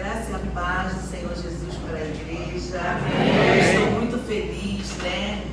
Graça e a paz do Senhor Jesus para a igreja. Amém. Eu estou muito feliz, né,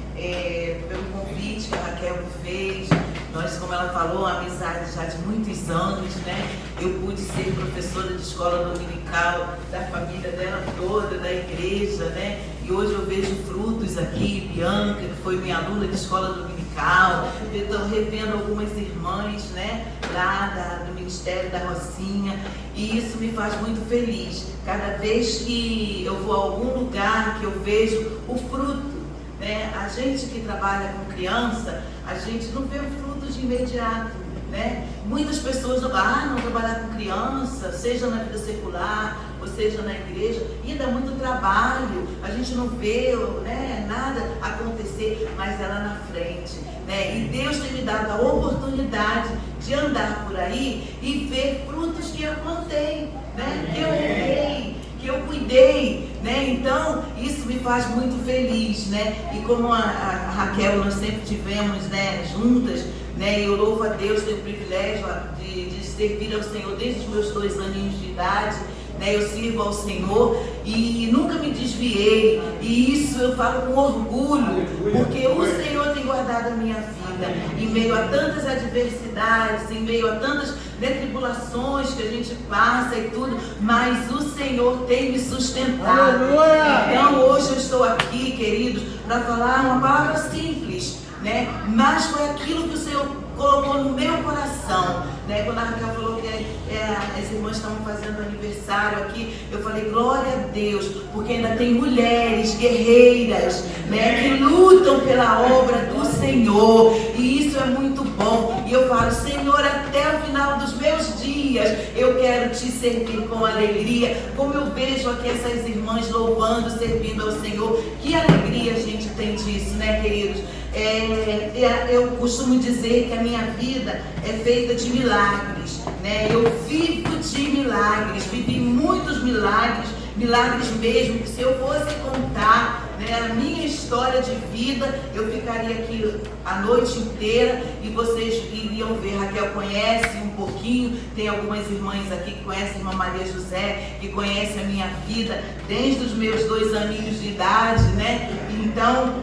pelo convite que a Raquel fez. Nós, como ela falou, uma amizade já de muitos anos, né? Eu pude ser professora de escola dominical da família dela toda, da igreja, né? E hoje eu vejo frutos aqui, Bianca, que foi minha aluna de escola dominical, estou revendo algumas irmãs, né? Lá do Ministério da Rocinha, e isso me faz muito feliz. Cada vez que eu vou a algum lugar que eu vejo o fruto, né? A gente que trabalha com criança, a gente não vê o fruto de imediato, né? Muitas pessoas não trabalhar com criança, seja na vida secular, ou seja na igreja, e dá muito trabalho, a gente não vê, né, nada acontecer, mas é lá na frente, né? E Deus tem me dado a oportunidade de andar por aí e ver frutos que eu plantei, né? Que eu errei, que eu cuidei, né? Então isso me faz muito feliz, né? E como a Raquel, nós sempre tivemos, né, juntas, né? Eu louvo a Deus, tenho o privilégio de servir ao Senhor desde os meus 2 aninhos de idade, né? Eu sirvo ao Senhor e nunca me desviei, e isso eu falo com orgulho, porque o Senhor tem guardado a minha vida em meio a tantas adversidades, em meio a tantas tribulações que a gente passa e tudo, mas o Senhor tem me sustentado. Então hoje eu estou aqui, queridos, para falar uma palavra simples, né? Mas foi aquilo que o Senhor colocou no meu coração, né? Quando a Raquel falou que as irmãs estavam fazendo aniversário aqui, eu falei, glória a Deus, porque ainda tem mulheres guerreiras, né, que lutam pela obra do Senhor, e isso é muito bom. E eu falo, Senhor, até o final dos meus dias eu quero te servir com alegria, como eu vejo aqui essas irmãs louvando, servindo ao Senhor. Que alegria a gente tem disso, né, queridos? Eu costumo dizer que a minha vida é feita de milagres, né? Eu vivo de milagres, vivi muitos milagres mesmo, que se eu fosse contar, né, a minha história de vida, eu ficaria aqui a noite inteira e vocês iriam ver. Raquel conhece um pouquinho, tem algumas irmãs aqui que conhecem a irmã Maria José, que conhece a minha vida desde os meus 2 aninhos de idade, né? Então,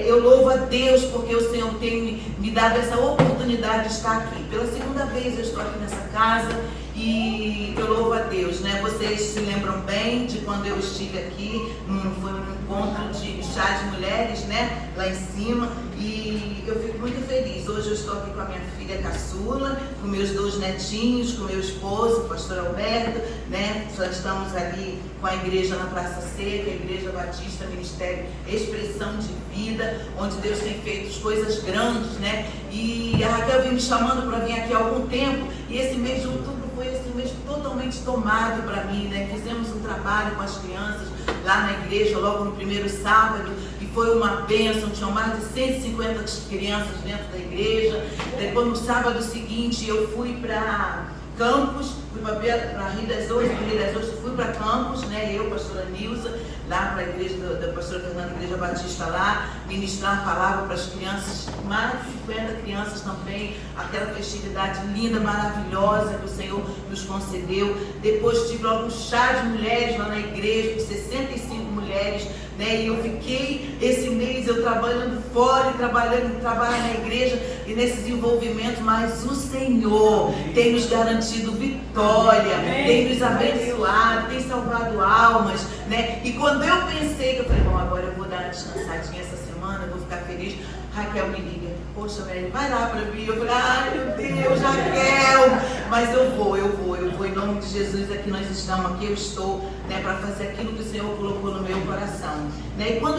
eu louvo a Deus porque o Senhor tem me dado essa oportunidade de estar aqui. Pela 2ª vez eu estou aqui nessa casa e eu louvo a Deus, né? Vocês se lembram bem de quando eu estive aqui, foi um encontro de chá de mulheres, né? Lá em cima, e eu fico muito feliz. Hoje eu estou aqui com a minha filha caçula, com meus 2 netinhos, com meu esposo, o pastor Alberto, né? Já estamos ali com a igreja na Praça Seca, a Igreja Batista Ministério Expressão de Vida, onde Deus tem feito coisas grandes, né? E a Raquel vem me chamando para vir aqui há algum tempo, e esse mês de outubro foi esse mês totalmente tomado para mim, né? Fizemos um trabalho com as crianças lá na igreja, logo no primeiro sábado, e foi uma bênção. Tinham mais de 150 crianças dentro da igreja. Depois, no sábado seguinte, eu fui para Campos, fui para Rio das Ostras, fui para Campos, né? Eu, pastora Nilza, lá para a igreja da pastora Fernanda, Igreja Batista lá, ministrar a palavra para as crianças, mais de 50 crianças também, aquela festividade linda, maravilhosa que o Senhor nos concedeu. Depois tive logo um chá de mulheres lá na igreja, com 65 mulheres, né? E eu fiquei esse mês eu trabalhando fora e trabalhando na igreja e nesses envolvimentos, mas o Senhor tem nos garantido vitória, tem nos abençoado, tem salvado almas, né? E quando eu pensei que eu falei, bom, agora eu vou dar uma descansadinha essa semana, eu vou ficar feliz, Raquel me liga, poxa, Mary, vai lá para mim. Eu falei, ai meu Deus, Raquel, mas eu vou, em nome de Jesus, aqui nós estamos, aqui eu estou, né, para fazer aquilo que o Senhor colocou no meu coração, né? E quando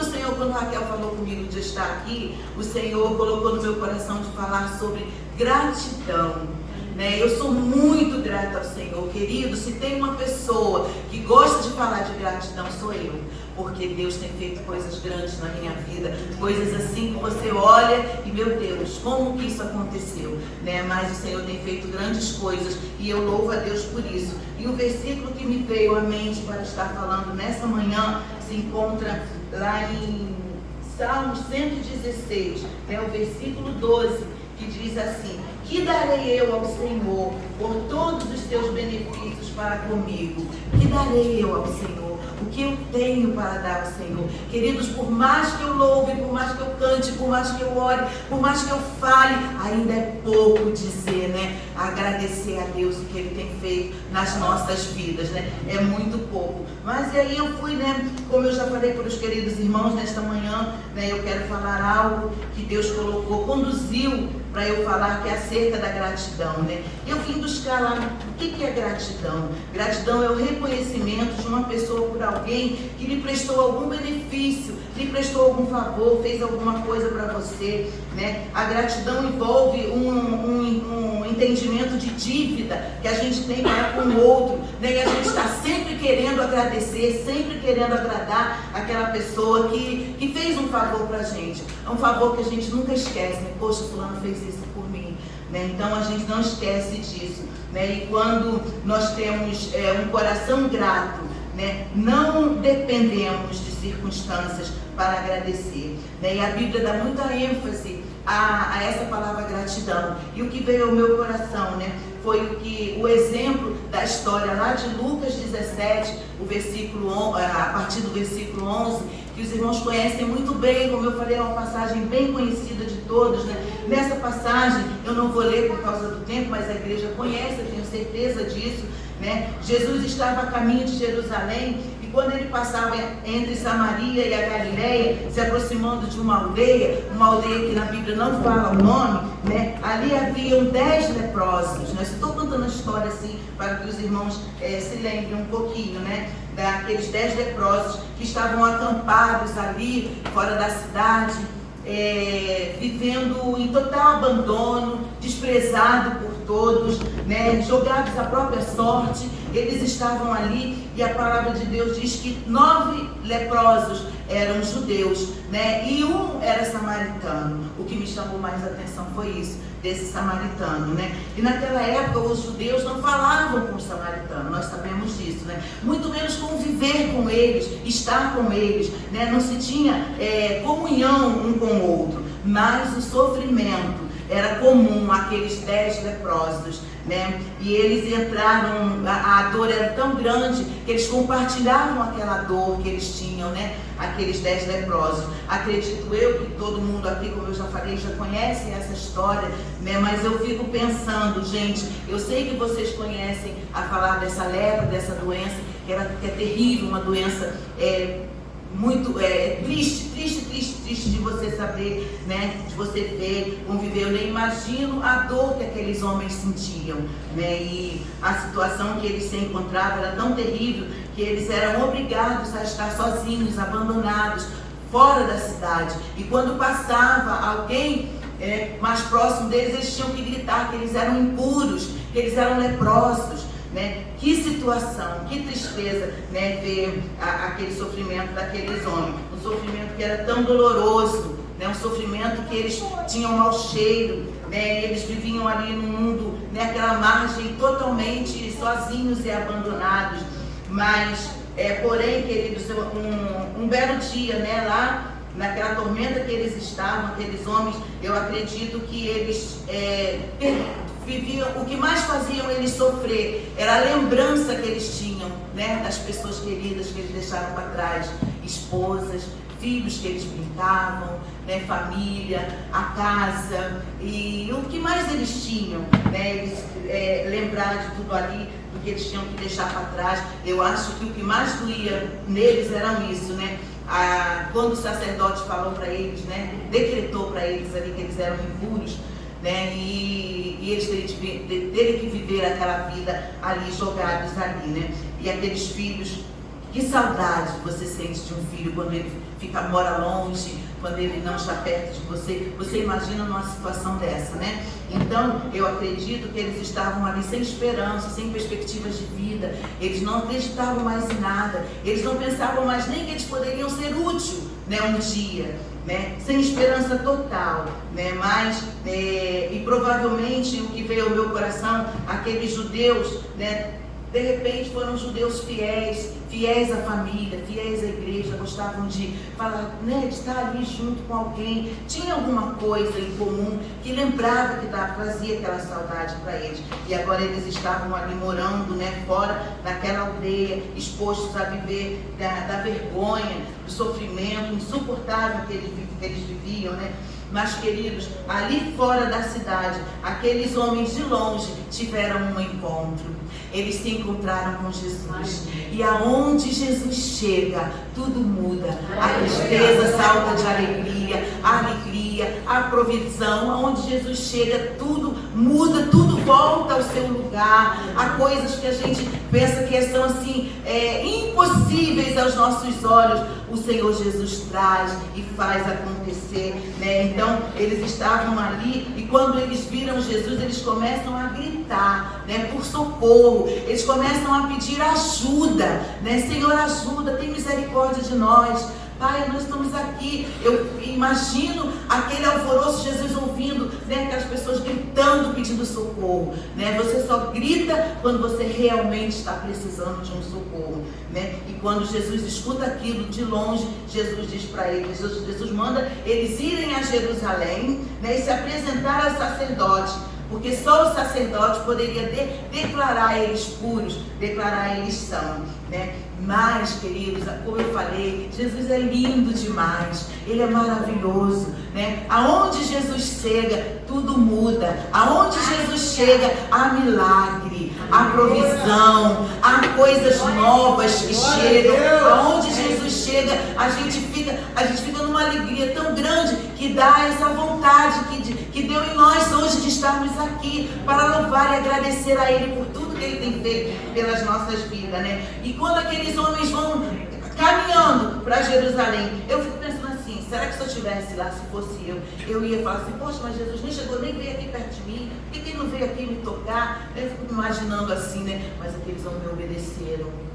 Raquel falou comigo de estar aqui, o Senhor colocou no meu coração de falar sobre gratidão, né? Eu sou muito grata ao Senhor, querido. Se tem uma pessoa que gosta de falar de gratidão, sou eu, porque Deus tem feito coisas grandes na minha vida, coisas assim que você olha e, meu Deus, como que isso aconteceu, né? Mas o Senhor tem feito grandes coisas e eu louvo a Deus por isso. E o versículo que me veio à mente para estar falando nessa manhã se encontra lá em Salmos 116, né? O versículo 12, que diz assim: Que darei eu ao Senhor por todos os teus benefícios para comigo? Que darei eu ao Senhor? O que eu tenho para dar ao Senhor? Queridos, por mais que eu louve, por mais que eu cante, por mais que eu ore, por mais que eu fale, ainda é pouco dizer, né? Agradecer a Deus o que Ele tem feito nas nossas vidas, né? É muito pouco. Mas aí eu fui, né? Como eu já falei para os queridos irmãos nesta manhã, né? Eu quero falar algo que Deus colocou, conduziu para eu falar, que é acerca da gratidão, né? Eu vim buscar lá o que é gratidão. Gratidão é o reconhecimento de uma pessoa por alguém que lhe prestou algum benefício, lhe prestou algum favor, fez alguma coisa para você, né? A gratidão envolve um entendimento de dívida que a gente tem para com o outro, né? E a gente está sempre querendo agradecer, sempre querendo agradar aquela pessoa que fez um favor para a gente. É um favor que a gente nunca esquece, né? Poxa, fulano fez isso por mim, né? Então a gente não esquece disso, né? E quando nós temos um coração grato, né? Não dependemos de circunstâncias para agradecer, né? E a Bíblia dá muita ênfase a essa palavra gratidão. E o que veio ao meu coração, né? Foi o exemplo da história lá de Lucas 17, a partir do versículo 11, que os irmãos conhecem muito bem, como eu falei, é uma passagem bem conhecida de todos, né? Nessa passagem, eu não vou ler por causa do tempo, mas a igreja conhece, eu tenho certeza disso, né? Jesus estava a caminho de Jerusalém, e quando ele passava entre Samaria e a Galileia, se aproximando de uma aldeia que na Bíblia não fala o nome, né? Ali haviam 10 leprosos, né? Estou contando a história assim, para que os irmãos se lembrem um pouquinho, né? Daqueles 10 leprosos que estavam acampados ali, fora da cidade, vivendo em total abandono, desprezado por todos, né? Jogados à própria sorte. Eles estavam ali e a palavra de Deus diz que 9 leprosos eram judeus, né? E um era samaritano. O que me chamou mais a atenção foi isso, desse samaritano, né? E naquela época os judeus não falavam com os samaritanos, nós sabemos disso, né? Muito menos conviver com eles, estar com eles, né? Não se tinha comunhão um com o outro, mas o sofrimento era comum àqueles 10 leprosos, né? E eles entraram, a dor era tão grande que eles compartilhavam aquela dor que eles tinham, né? Aqueles 10 leprosos. Acredito eu que todo mundo aqui, como eu já falei, já conhece essa história, né? Mas eu fico pensando, gente, eu sei que vocês conhecem a falar dessa lepra, dessa doença, que é terrível, uma doença muito triste de você saber, né? De você ver, conviver. Eu nem imagino a dor que aqueles homens sentiam, né? E a situação que eles se encontravam era tão terrível que eles eram obrigados a estar sozinhos, abandonados, fora da cidade. E quando passava alguém mais próximo deles, eles tinham que gritar que eles eram impuros, que eles eram leprosos, né? Que situação, que tristeza, né? Ver aquele sofrimento daqueles homens, um sofrimento que era tão doloroso, né? Um sofrimento que eles tinham mau cheiro, né? Eles viviam ali no mundo, né? Aquela margem totalmente sozinhos e abandonados. Mas, porém, queridos, um belo dia, né? Lá naquela tormenta que eles estavam, aqueles homens, eu acredito que eles viviam, o que mais faziam eles sofrer era a lembrança que eles tinham, né, das pessoas queridas que eles deixaram para trás, esposas, filhos que eles brincavam, né, família, a casa, e o que mais eles tinham, né, eles lembrar de tudo ali, do que eles tinham que deixar para trás. Eu acho que o que mais doía neles era isso, né? Quando o sacerdote falou para eles, né, decretou para eles ali que eles eram impuros, né, e eles terem que viver aquela vida ali, jogados ali, né? E aqueles filhos, que saudade você sente de um filho quando ele mora longe, quando ele não está perto de você. Você imagina numa situação dessa, né? Então, eu acredito que eles estavam ali sem esperança, sem perspectivas de vida. Eles não acreditavam mais em nada. Eles não pensavam mais nem que eles poderiam ser úteis, né, um dia, né? Sem esperança total, né? Mas, e provavelmente o que veio ao meu coração, aqueles judeus, né, De repente foram judeus fiéis, fiéis à família, fiéis à igreja, gostavam de falar, né, de estar ali junto com alguém, tinha alguma coisa em comum que lembrava, que trazia aquela saudade para eles. E agora eles estavam ali morando, né, fora daquela aldeia, expostos a viver da vergonha, do sofrimento insuportável que eles viviam, né? Mas, queridos, ali fora da cidade, aqueles homens de longe tiveram um encontro. Eles se encontraram com Jesus. E aonde Jesus chega, tudo muda. A tristeza salta de alegria, a provisão. Aonde Jesus chega, tudo muda, tudo volta ao seu lugar. Há coisas que a gente pensa que são assim, impossíveis aos nossos olhos. O Senhor Jesus traz e faz acontecer, né? Então, eles estavam ali e quando eles viram Jesus, eles começam a gritar, né, por socorro. Eles começam a pedir ajuda, né? Senhor, ajuda, tem misericórdia de nós. Pai, nós estamos aqui. Eu imagino aquele alvoroço, Jesus ouvindo, né, aquelas pessoas gritando, pedindo socorro, né? Você só grita quando você realmente está precisando de um socorro, né? E quando Jesus escuta aquilo de longe, Jesus diz para eles, Jesus manda eles irem a Jerusalém, né, e se apresentar ao sacerdote, porque só o sacerdote poderia declarar eles puros, declarar eles são, né? Mas, queridos, como eu falei, Jesus é lindo demais, Ele é maravilhoso, né? Aonde Jesus chega, tudo muda. Aonde Jesus chega, há milagre, há provisão, há coisas novas que chegam. Aonde Jesus chega, a gente fica numa alegria tão grande que dá essa vontade que deu em nós hoje de estarmos aqui para louvar e agradecer a Ele por tudo que Ele tem feito pelas nossas vidas, né? E quando aqueles homens vão caminhando para Jerusalém, eu fico pensando assim, será que se eu estivesse lá, se fosse eu ia falar assim, poxa, mas Jesus nem chegou, nem veio aqui perto de mim, por que ele não veio aqui me tocar? Eu fico me imaginando assim, né? Mas aqueles homens me obedeceram.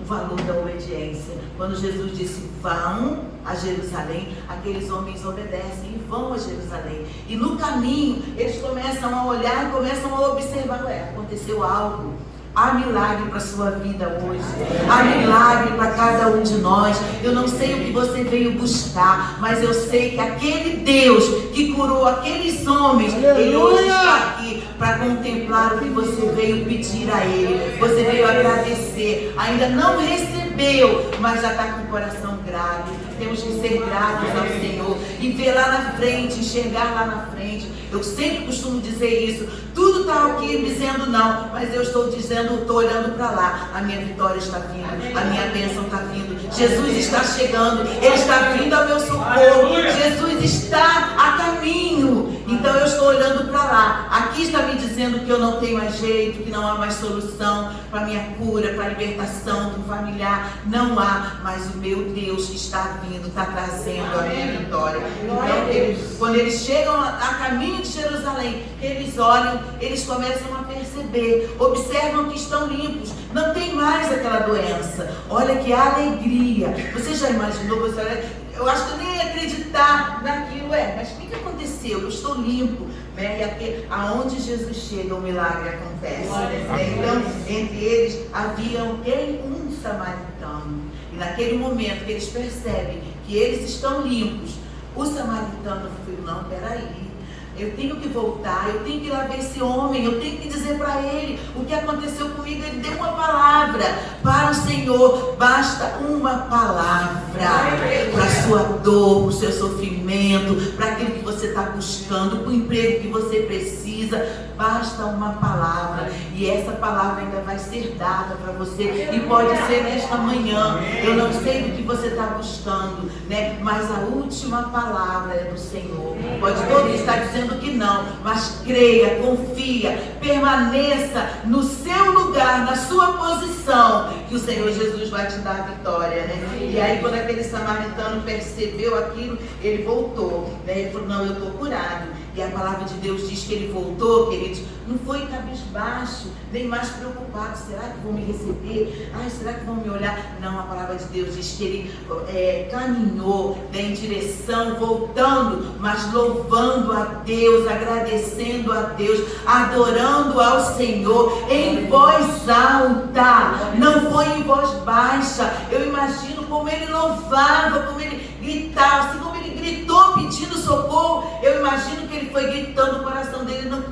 O valor da obediência. Quando Jesus disse, vão a Jerusalém, aqueles homens obedecem e vão a Jerusalém. E no caminho, eles começam a olhar, começam a observar, aconteceu algo. Há milagre para a sua vida hoje. Há milagre para cada um de nós. Eu não sei o que você veio buscar, mas eu sei que aquele Deus que curou aqueles homens, Ele hoje está aqui para contemplar o que você veio pedir a Ele. Você veio agradecer. Ainda não recebeu, mas já está com o coração grato. Temos que ser gratos ao Senhor e ver lá na frente, enxergar lá na frente. Eu sempre costumo dizer isso. Tudo está aqui dizendo não, mas eu estou dizendo, estou olhando para lá. A minha vitória está vindo, a minha bênção está vindo. Jesus está chegando, Ele está vindo ao meu socorro. Jesus está a caminho. Então eu estou olhando para lá. Aqui está me dizendo que eu não tenho mais jeito, que não há mais solução para a minha cura, para a libertação do familiar. Não há, mas o meu Deus está vindo, está trazendo a minha vitória. Então, quando eles chegam a caminho de Jerusalém, eles olham, eles começam a perceber, observam que estão limpos, não tem mais aquela doença. Olha que alegria. Você já imaginou? Você olha, eu acho que eu nem ia acreditar naquilo, mas o que aconteceu? Eu estou limpo, né? E aqui, aonde Jesus chega, o milagre acontece. Então, entre eles havia um samaritano. E naquele momento que eles percebem que eles estão limpos, o samaritano falou, não, peraí. Eu tenho que voltar, eu tenho que ir lá ver esse homem, eu tenho que dizer para ele o que aconteceu comigo. Ele deu uma palavra para o Senhor, basta uma palavra para a sua dor, para o seu sofrimento, para aquilo que você está buscando, para o emprego que você precisa, basta uma palavra, e essa palavra ainda vai ser dada para você, e pode ser nesta manhã. Eu não sei do que você está buscando, né? Mas a última palavra é do Senhor. Pode todo estar dizendo que não, mas creia, confia, permaneça no seu lugar, na sua posição, que o Senhor Jesus vai te dar a vitória, né? E aí quando aquele samaritano percebeu aquilo, ele voltou, né? Ele falou, não, eu estou curado. E a palavra de Deus diz que ele voltou, queridos, não foi cabisbaixo, nem mais preocupado. Será que vão me receber? Ai, será que vão me olhar? Não, a palavra de Deus diz que ele caminhou em direção, voltando, mas louvando a Deus, agradecendo a Deus, adorando ao Senhor em voz alta, não foi em voz baixa. Eu imagino como ele louvava, como ele gritava, assim como ele gritou pedindo socorro. Eu imagino que ele foi gritando, o coração dele não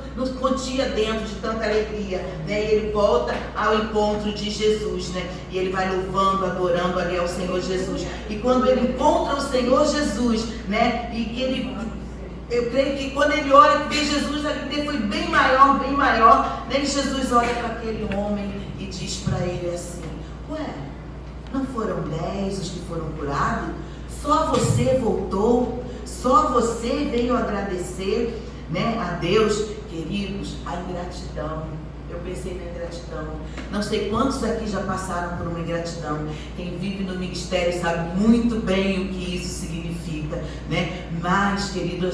contia dentro de tanta alegria, né? E ele volta ao encontro de Jesus, né? E ele vai louvando, adorando ali ao Senhor Jesus. E quando ele encontra o Senhor Jesus, né? E que ele, eu creio que quando ele olha, vê Jesus, a alegria foi bem maior, né? E Jesus olha para aquele homem e diz para ele assim: ué, não foram 10 os que foram curados? Só você voltou? Só você veio agradecer, né, a Deus? Queridos, a ingratidão. Eu pensei na ingratidão. Não sei quantos aqui já passaram por uma ingratidão. Quem vive no ministério sabe muito bem o que isso significa, né? Mas, querido,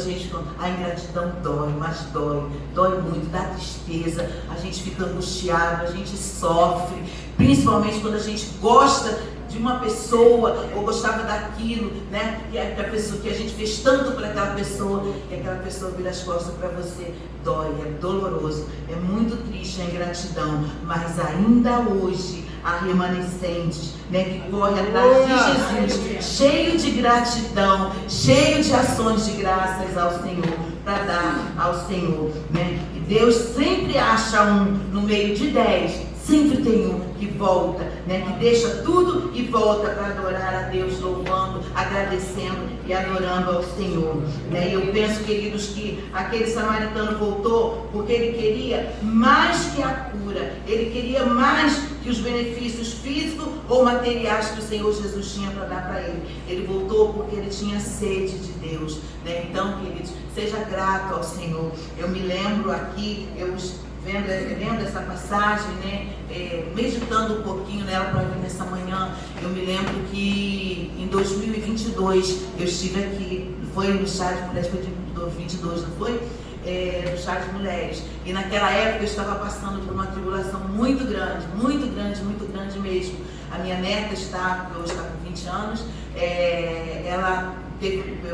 a ingratidão dói, mas dói muito, dá tristeza, a gente fica angustiado, a gente sofre, principalmente quando a gente gosta de uma pessoa, ou gostava daquilo, né? Que a gente fez tanto para aquela pessoa, e aquela pessoa vira as costas para você. Dói, é doloroso, é muito triste a ingratidão, mas ainda hoje há remanescentes, né, que correm atrás de Jesus, cheio de gratidão, cheio de ações de graças ao Senhor, para dar ao Senhor, né? E Deus sempre acha um no meio de 10. Sempre tem um que volta, né? Que deixa tudo e volta para adorar a Deus, louvando, agradecendo e adorando ao Senhor, né? E eu penso, queridos, que aquele samaritano voltou porque ele queria mais que a cura, ele queria mais que os benefícios físicos ou materiais que o Senhor Jesus tinha para dar para ele. Ele voltou porque ele tinha sede de Deus, né? Então, queridos, seja grato ao Senhor. Eu me lembro aqui, vendo essa passagem, né, meditando um pouquinho nela para vir nessa manhã, eu me lembro que em 2022 eu estive aqui, foi no chá de mulheres, foi de 2022, não foi? No chá de mulheres. E naquela época eu estava passando por uma tribulação muito grande mesmo. A minha neta hoje está com 20 anos, ela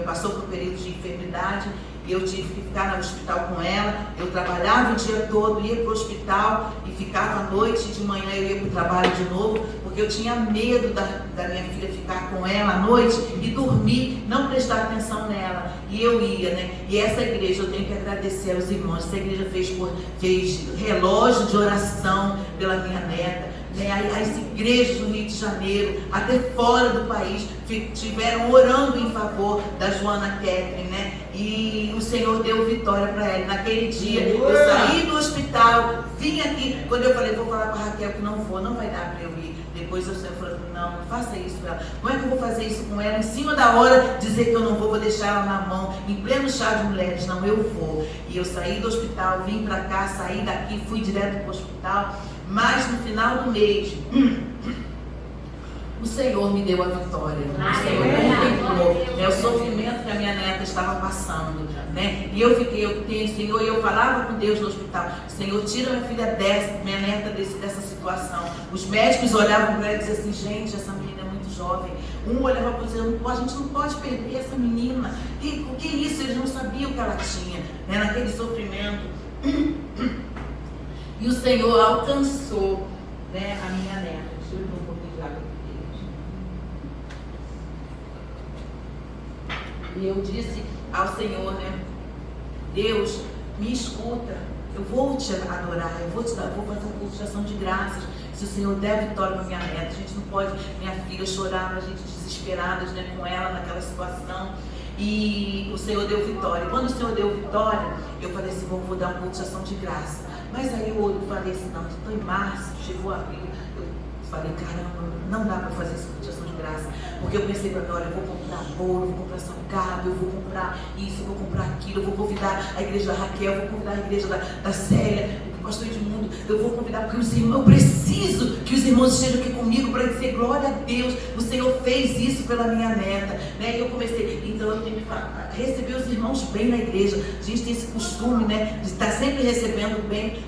passou por um período de enfermidade. Eu tive que ficar no hospital com ela. Eu trabalhava o dia todo, ia para o hospital e ficava à noite, de manhã eu ia para o trabalho de novo, porque eu tinha medo da minha filha ficar com ela à noite e dormir, não prestar atenção nela. E eu ia, né? E essa igreja, eu tenho que agradecer aos irmãos, essa igreja fez relógio de oração pela minha neta. As igrejas do Rio de Janeiro, até fora do país, estiveram orando em favor da Joana Catherine, né? E o Senhor deu vitória para ela. Naquele dia, eu saí do hospital, vim aqui. Quando eu falei, vou falar para a Raquel que não vai dar para eu ir. Depois o Senhor falou, não faça isso para ela. Como é que eu vou fazer isso com ela? Em cima da hora, dizer que eu não vou deixar ela na mão, em pleno chá de mulheres. Não, eu vou. E eu saí do hospital, vim para cá, saí daqui, fui direto para o hospital. Mas no final do mês, o Senhor me deu a vitória. O Senhor contemplou, o sofrimento que a minha neta estava passando, né? E eu Senhor, e eu falava com Deus no hospital, Senhor, tira minha neta dessa situação. Os médicos olhavam para ela e diziam assim, gente, essa menina é muito jovem. Um olhava para o outro, a gente não pode perder essa menina. O que é isso? Eles não sabiam o que ela tinha, né? Naquele sofrimento. E o Senhor alcançou, né, a minha neta. Deixa eu ver um pouquinho de água aqui. E eu disse ao Senhor, né, Deus, me escuta, eu vou te adorar, vou fazer uma cultivação de graças. Se o Senhor der vitória para minha neta, a gente não pode, minha filha chorava, a gente desesperadas, né, com ela naquela situação. E o Senhor deu vitória. Quando o Senhor deu vitória, eu falei assim, vou dar uma cultivação de graça. Mas aí eu falei assim, não, estou em março, chegou abril. Eu falei, caramba, não dá para fazer essa cultivação de graça. Porque eu pensei para mim, olha, eu vou comprar bolo, eu vou comprar salgado, eu vou comprar isso, eu vou comprar aquilo, eu vou convidar a igreja da Raquel, eu vou convidar a igreja da Célia. pastor Edmundo, eu vou convidar porque os irmãos, eu preciso que os irmãos estejam aqui comigo para dizer glória a Deus, o Senhor fez isso pela minha neta, né? E eu comecei, então eu tenho que receber os irmãos bem na igreja. A gente tem esse costume, né, de estar sempre recebendo bem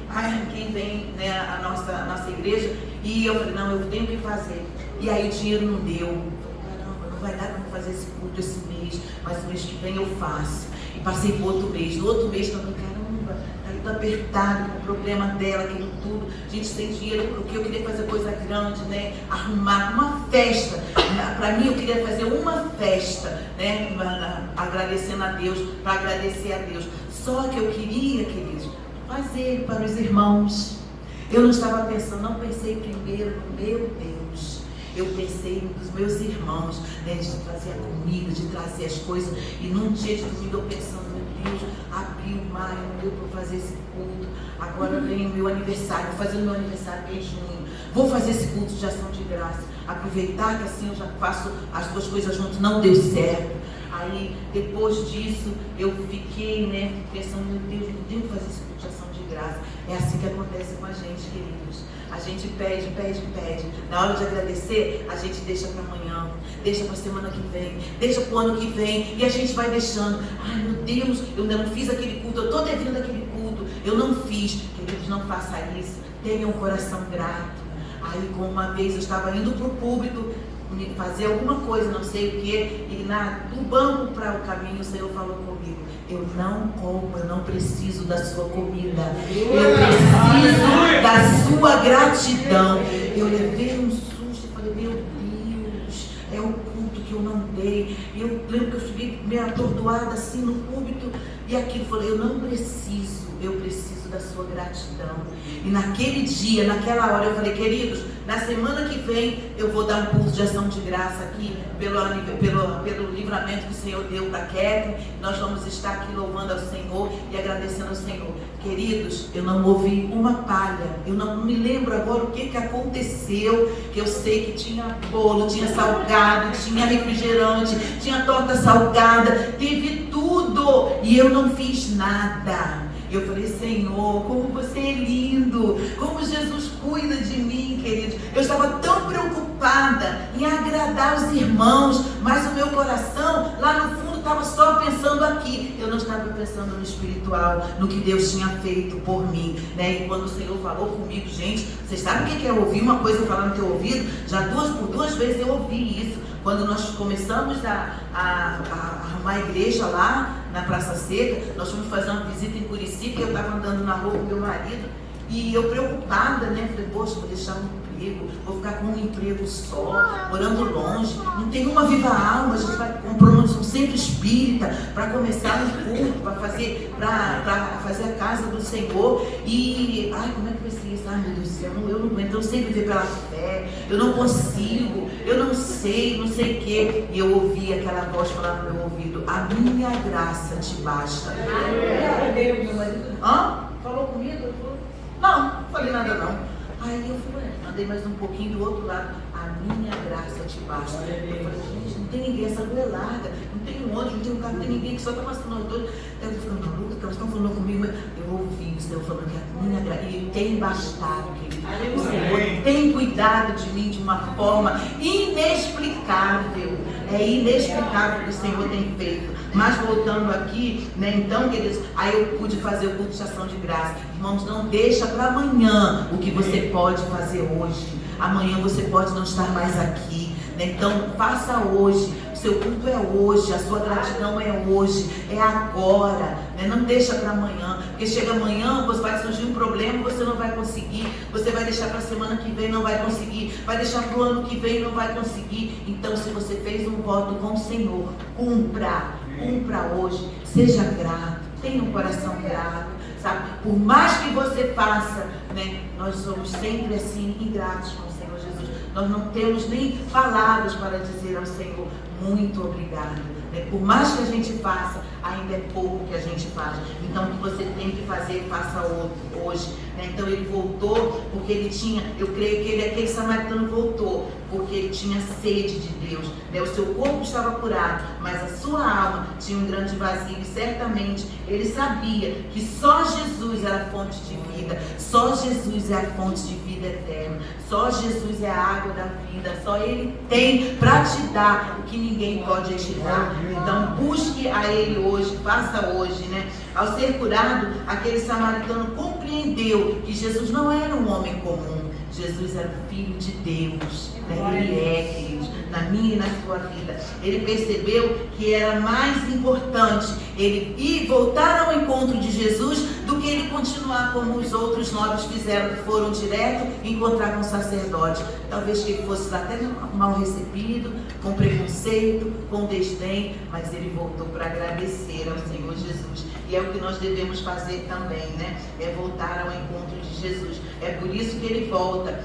quem vem, né, a nossa igreja. E eu falei, não, eu tenho que fazer. E aí o dinheiro não deu. Caramba, não vai dar para fazer esse culto esse mês, mas o mês que vem eu faço. E passei para outro mês. No outro mês também, caramba, tá tudo apertado com o problema dela, aquilo tudo. A gente sem dinheiro, porque eu queria fazer coisa grande, né? Arrumar uma festa. Para mim, eu queria fazer uma festa, né? Agradecendo a Deus, para agradecer a Deus. Só que eu queria, queridos, fazer para os irmãos. Eu não estava pensando, não pensei primeiro no meu Deus. Eu pensei nos meus irmãos, né, de trazer a comida, de trazer as coisas. E num dia de domingo eu pensando, meu Deus, abril, maio, não deu para fazer esse culto. Agora vem o meu aniversário, vou fazer o meu aniversário em junho. Vou fazer esse culto de ação de graça. Aproveitar que assim eu já faço as duas coisas juntas, não deu certo. Aí, depois disso, eu fiquei, né, pensando, meu Deus, não tenho que fazer esse culto de ação de graça. É assim que acontece com a gente, queridos. A gente pede. Na hora de agradecer, a gente deixa para amanhã, deixa para a semana que vem, deixa para o ano que vem, e a gente vai deixando. Ai, meu Deus, eu ainda não fiz aquele culto, eu estou devendo aquele culto, eu não fiz. Queridos, não faça isso. Tenha um coração grato. Aí, como uma vez eu estava indo para o púlpito, fazer alguma coisa, não sei o que, e do banco para o caminho o Senhor falou comigo, eu não como, eu não preciso da sua comida, eu preciso da sua gratidão. Eu levei um susto e falei, meu Deus, é o culto que eu não dei. E eu lembro que eu cheguei meio atordoada assim no púlpito, e aquilo, falei, eu não preciso, eu preciso da sua gratidão. E naquele dia, naquela hora, eu falei, queridos, na semana que vem eu vou dar um curso de ação de graça aqui pelo livramento que o Senhor deu para a Catherine. Nós vamos estar aqui louvando ao Senhor e agradecendo ao Senhor. Queridos, eu não ouvi uma palha, eu não me lembro agora o que aconteceu, que eu sei que tinha bolo, tinha salgado, tinha refrigerante, tinha torta salgada, teve tudo e eu não fiz nada. Eu falei, Senhor, como você é lindo, como Jesus cuida de mim, queridos. Eu estava tão preocupada em agradar os irmãos, mas o meu coração, lá no fundo, estava só pensando aqui. Eu não estava pensando no espiritual, no que Deus tinha feito por mim, né? E quando o Senhor falou comigo, gente, vocês sabem o que é ouvir uma coisa falar no teu ouvido? Já por duas vezes eu ouvi isso. Quando nós começamos a arrumar a igreja lá na Praça Seca, nós fomos fazer uma visita em Curicica, eu estava andando na rua com meu marido, e eu preocupada, né? Falei, poxa, vou deixar um emprego, vou ficar com um emprego só, morando longe, não tem uma viva alma, a gente vai comprar um centro espírita para começar um culto, para fazer a casa do Senhor. E, ai, como é que vai ser isso? Ai, meu Deus do céu, eu não aguento, eu não sei viver pela fé, eu não consigo, eu não sei o que. E eu ouvi aquela voz falar no meu ouvido, a minha graça te basta. Falou comigo? Não falei nada não. Aí eu falei, andei mais um pouquinho do outro lado, a minha graça te basta. Eu falei, gente, não tem ninguém, essa rua é larga, não tem ônibus, não tem um carro, não tem ninguém que só está passando nós dois. Eu ficando maluca, elas estão falando comigo, mas eu ouvi o Senhor falando que a minha graça, e tem bastado, querido. O Senhor tem cuidado de mim de uma forma inexplicável. É inexplicável o que o Senhor tem feito. Mas voltando aqui, né, então, queridos, aí eu pude fazer o culto de ação de graça. Irmãos, não deixa para amanhã o que você pode fazer hoje. Amanhã você pode não estar mais aqui, né? Então, faça hoje. O seu culto é hoje, a sua gratidão é hoje, é agora, né? Não deixa para amanhã, porque chega amanhã, vai surgir um problema, você não vai conseguir, você vai deixar para a semana que vem, não vai conseguir, vai deixar para o ano que vem, não vai conseguir. Então, se você fez um voto com o Senhor, cumpra hoje, seja grato, tenha um coração grato, sabe? Por mais que você faça, né? Nós somos sempre assim, ingratos com o Senhor Jesus. Nós não temos nem palavras para dizer ao Senhor, muito obrigado. Por mais que a gente faça, ainda é pouco que a gente faz. Então, o que você tem que fazer, faça hoje. Então, ele voltou porque ele tinha, eu creio que aquele samaritano voltou porque ele tinha sede de Deus. O seu corpo estava curado, mas a sua alma tinha um grande vazio. E certamente ele sabia que só Jesus era a fonte de vida, só Jesus é a fonte de vida eterna, só Jesus é a água da vida, só Ele tem para te dar o que ninguém pode te dar. Então busque a Ele hoje, faça hoje, Ao ser curado, aquele samaritano compreendeu que Jesus não era um homem comum, Jesus era o Filho de Deus. Ele é, queridos, na minha e na sua vida. Ele percebeu que era mais importante ele ir voltar ao encontro de Jesus do que ele continuar como os outros nobres fizeram, que foram direto encontrar com o sacerdote. Talvez que ele fosse até mal recebido, com preconceito, com desdém, mas ele voltou para agradecer ao Senhor Jesus. E é o que nós devemos fazer também, É voltar ao encontro de Jesus. É por isso que ele volta,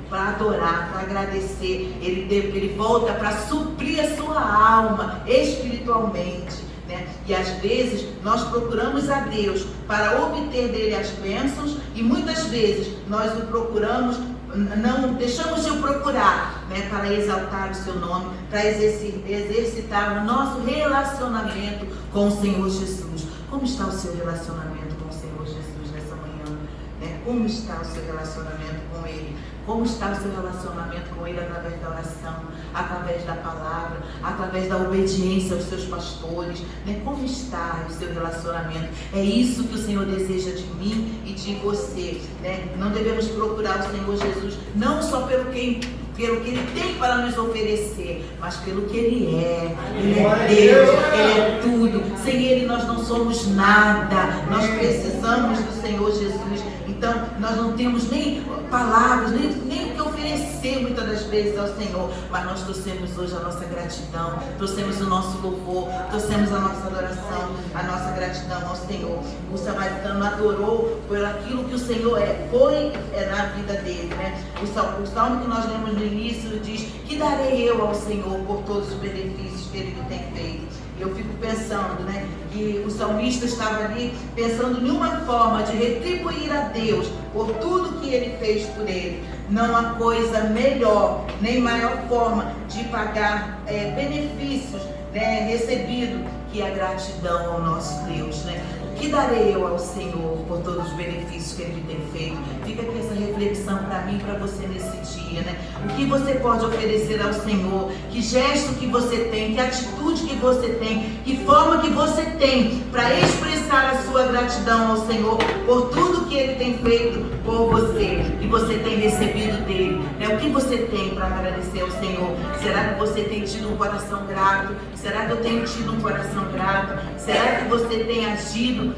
para adorar, para agradecer. Ele volta para suprir a sua alma espiritualmente. E às vezes nós procuramos a Deus para obter dele as bênçãos e muitas vezes nós o procuramos, não deixamos de o procurar, para exaltar o seu nome, para exercitar o nosso relacionamento com o Senhor Jesus. Como está o seu relacionamento com o Senhor Jesus nessa manhã? Como está o seu relacionamento com Ele? Como está o seu relacionamento com Ele através da oração, através da palavra, através da obediência aos seus pastores? Como está o seu relacionamento? É isso que o Senhor deseja de mim e de você. Não devemos procurar o Senhor Jesus não só pelo que Ele tem para nos oferecer, mas pelo que Ele é. Ele é Deus, Ele é tudo. Sem Ele nós não somos nada. Nós precisamos do Senhor Jesus. Então, nós não temos nem palavras, nem o que oferecer muitas das vezes ao Senhor, mas nós trouxemos hoje a nossa gratidão, trouxemos o nosso louvor, trouxemos a nossa adoração, a nossa gratidão ao Senhor. O samaritano adorou por aquilo que o Senhor foi na vida dele, O salmo que nós lemos no início diz: que darei eu ao Senhor por todos os benefícios que Ele me tem feito? Eu fico pensando, que o salmista estava ali pensando em uma forma de retribuir a Deus por tudo que Ele fez por ele. Não há coisa melhor, nem maior forma de pagar benefícios recebidos que a gratidão ao nosso Deus, O que darei eu ao Senhor por todos os benefícios que Ele me tem feito? Fica aqui essa reflexão para mim e para você nesse dia, O que você pode oferecer ao Senhor? Que gesto que você tem? Que atitude que você tem? Que forma que você tem para expressar a sua gratidão ao Senhor por tudo que Ele tem feito por você, que você tem recebido dEle, O que você tem para agradecer ao Senhor? Será que você tem tido um coração grato? Será que eu tenho tido um coração grato? Será que você tem agido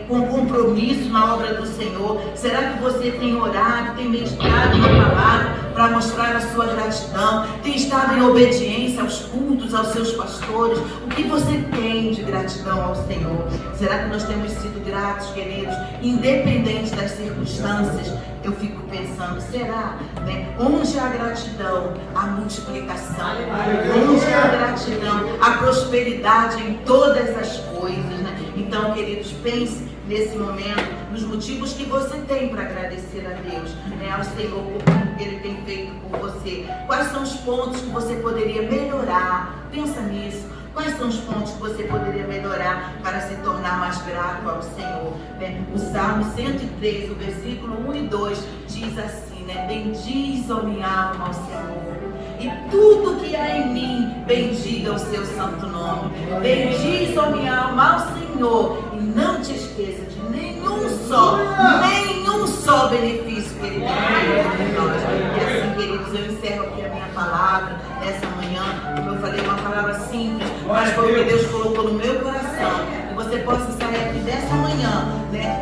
com compromisso na obra do Senhor? Será que você tem orado, tem meditado na palavra para mostrar a sua gratidão? Tem estado em obediência aos cultos, aos seus pastores? O que você tem de gratidão ao Senhor? Será que nós temos sido gratos, queridos, independente das circunstâncias? Eu fico pensando, será? Onde há gratidão, há multiplicação. Onde há gratidão, há prosperidade em todas as coisas. Então, queridos, pense nesse momento nos motivos que você tem para agradecer a Deus, ao Senhor por tudo que Ele tem feito por você. Quais são os pontos que você poderia melhorar? Pensa nisso. Quais são os pontos que você poderia melhorar para se tornar mais grato ao Senhor? O Salmo 103, o versículo 1 e 2 diz assim, bendiz, ó minha alma, ao Senhor, e tudo que há em mim, bendiga o seu santo nome. Bendiz, ó minha alma, ao Senhor, e não te esqueça de nenhum só benefício que Ele tem feito por nós. E assim, queridos, eu encerro aqui a minha palavra nessa manhã. Como eu falei, uma palavra simples, mas foi o que Deus colocou no meu coração. Que você possa sair aqui dessa manhã,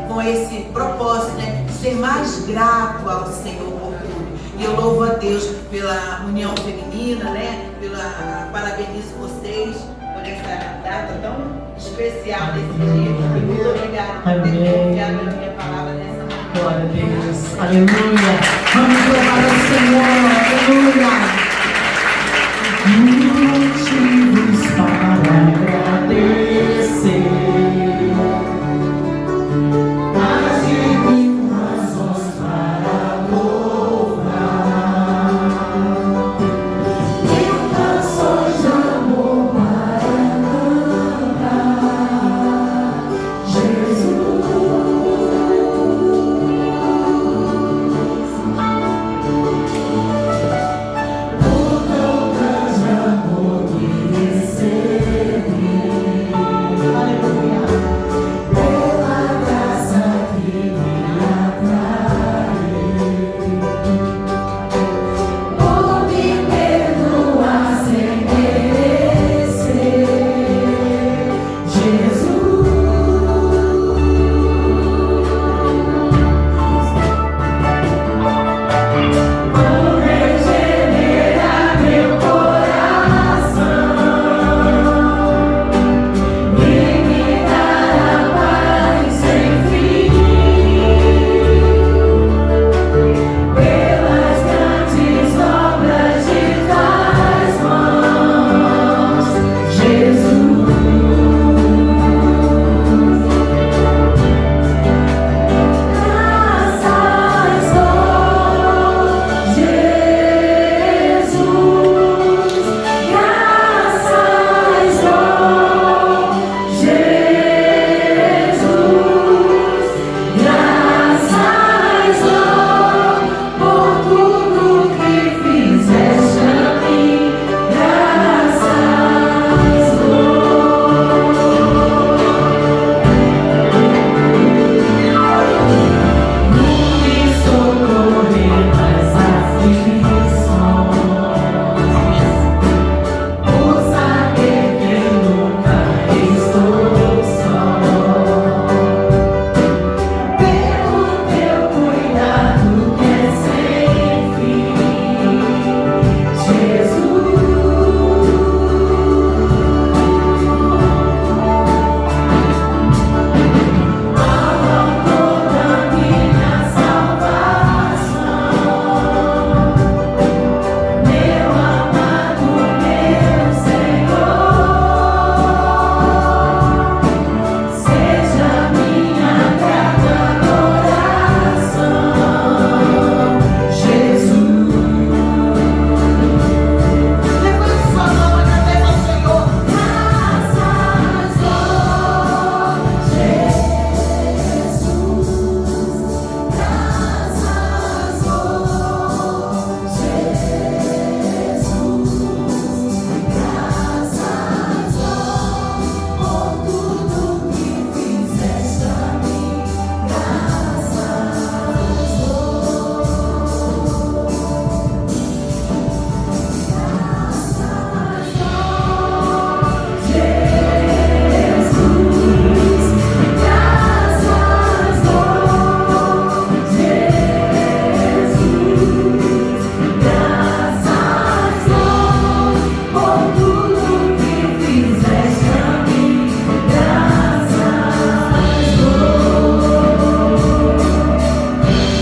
com esse propósito, de ser mais grato ao Senhor por tudo. E eu louvo a Deus pela união feminina, parabenizo vocês por essa data tão especial desse dia. E muito obrigada por ter confiado na minha palavra nessa manhã. Glória a Deus. Aleluia. Vamos louvar o Senhor. Aleluia.